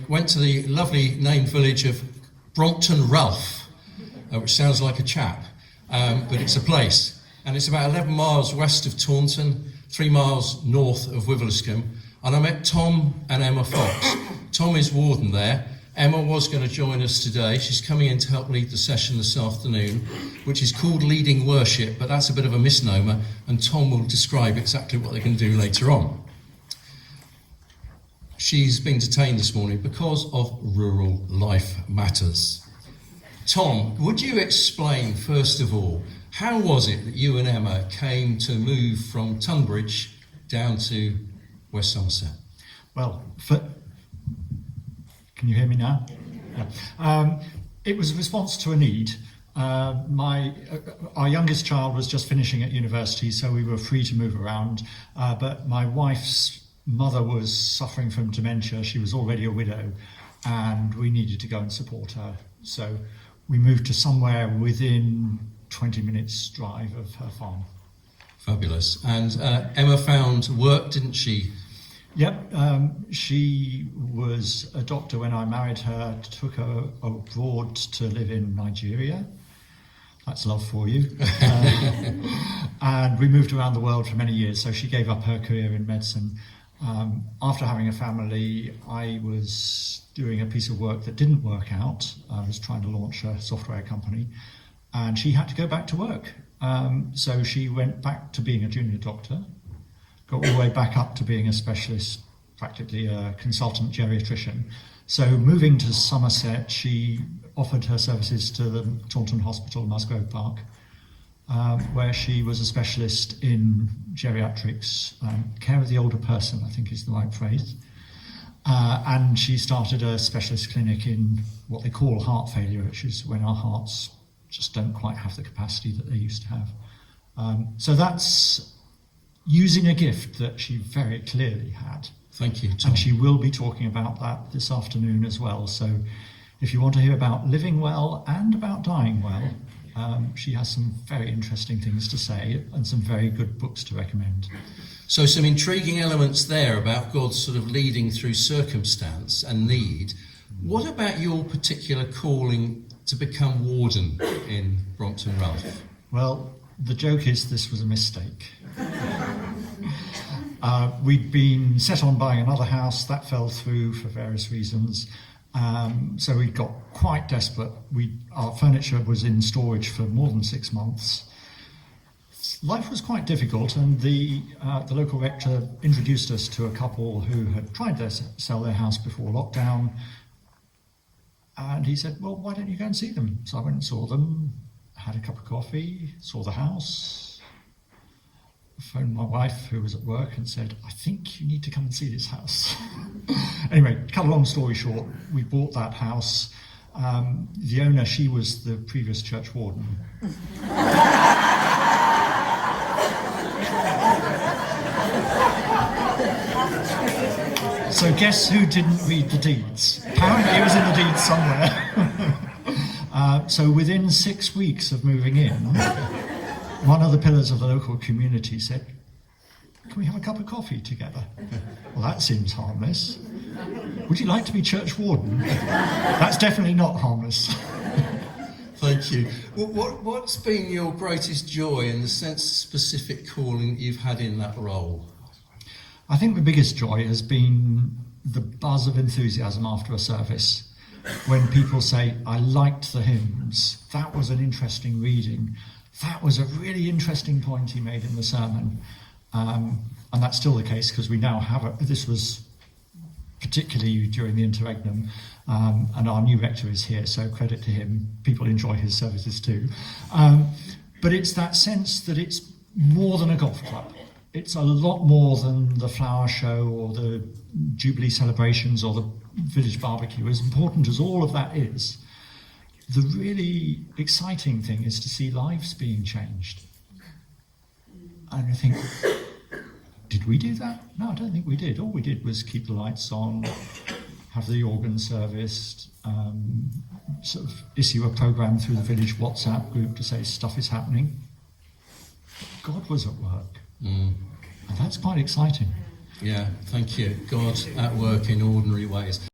went to the lovely named village of Brompton Ralph, which sounds like a chap, but it's a place. And it's about 11 miles west of Taunton, 3 miles north of Wiveliscombe. And I met Tom and Emma Fox. Tom is warden there. Emma was going to join us today. She's coming in to help lead the session this afternoon, which is called Leading Worship, but that's a bit of a misnomer, and Tom will describe exactly what they can do later on. She's been detained this morning because of rural life matters. Tom, would you explain, first of all, how was it that you and Emma came to move from Tunbridge down to West Somerset? Well, can you hear me now? Yeah. It was a response to a need. Our youngest child was just finishing at university, so we were free to move around, but my wife's mother was suffering from dementia. She was already a widow, and we needed to go and support her. So we moved to somewhere within 20 minutes drive of her farm. Fabulous. And Emma found work, didn't she? Yep. She was a doctor when I married her, took her abroad to live in Nigeria. That's love for you. And we moved around the world for many years, so she gave up her career in medicine. After having a family, I was doing a piece of work that didn't work out. I was trying to launch a software company, and she had to go back to work. So she went back to being a junior doctor, got all the way back up to being a specialist, practically a consultant geriatrician. So moving to Somerset, she offered her services to the Taunton Hospital, Musgrove Park, where she was a specialist in geriatrics, care of the older person, I think is the right phrase. And she started a specialist clinic in what they call heart failure, which is when our hearts just don't quite have the capacity that they used to have. So that's using a gift that she very clearly had. Thank you, Tom. And she will be talking about that this afternoon as well. So if you want to hear about living well and about dying well, she has some very interesting things to say and some very good books to recommend. So some intriguing elements there about God sort of leading through circumstance and need. What about your particular calling to become warden in Brompton Ralph? Well, the joke is this was a mistake. We'd been set on buying another house, that fell through for various reasons. So we got quite desperate. Our furniture was in storage for more than 6 months. Life was quite difficult, and the local rector introduced us to a couple who had tried to sell their house before lockdown. And he said, well, why don't you go and see them? So I went and saw them, had a cup of coffee, saw the house, phoned my wife who was at work and said, I think you need to come and see this house. Anyway, cut a long story short, we bought that house. The owner, she was the previous church warden. So guess who didn't read the deeds? Apparently it was in the deeds somewhere. So within 6 weeks of moving in, one of the pillars of the local community said, can we have a cup of coffee together? Well, that seems harmless. Would you like to be church warden? That's definitely not harmless. Thank you. What's been your greatest joy in the sense of specific calling that you've had in that role? I think the biggest joy has been the buzz of enthusiasm after a service. When people say, I liked the hymns, that was an interesting reading, that was a really interesting point he made in the sermon. And that's still the case because we now have this was particularly during the interregnum, and our new rector is here, so credit to him. People enjoy his services too. But it's that sense that it's more than a golf club. It's a lot more than the flower show or the Jubilee celebrations or the village barbecue. As important as all of that is, the really exciting thing is to see lives being changed. And I think, did we do that? No, I don't think we did. All we did was keep the lights on, have the organ serviced, sort of issue a programme through the village WhatsApp group to say stuff is happening. God was at work. And that's quite exciting. Yeah, thank you. God at work in ordinary ways.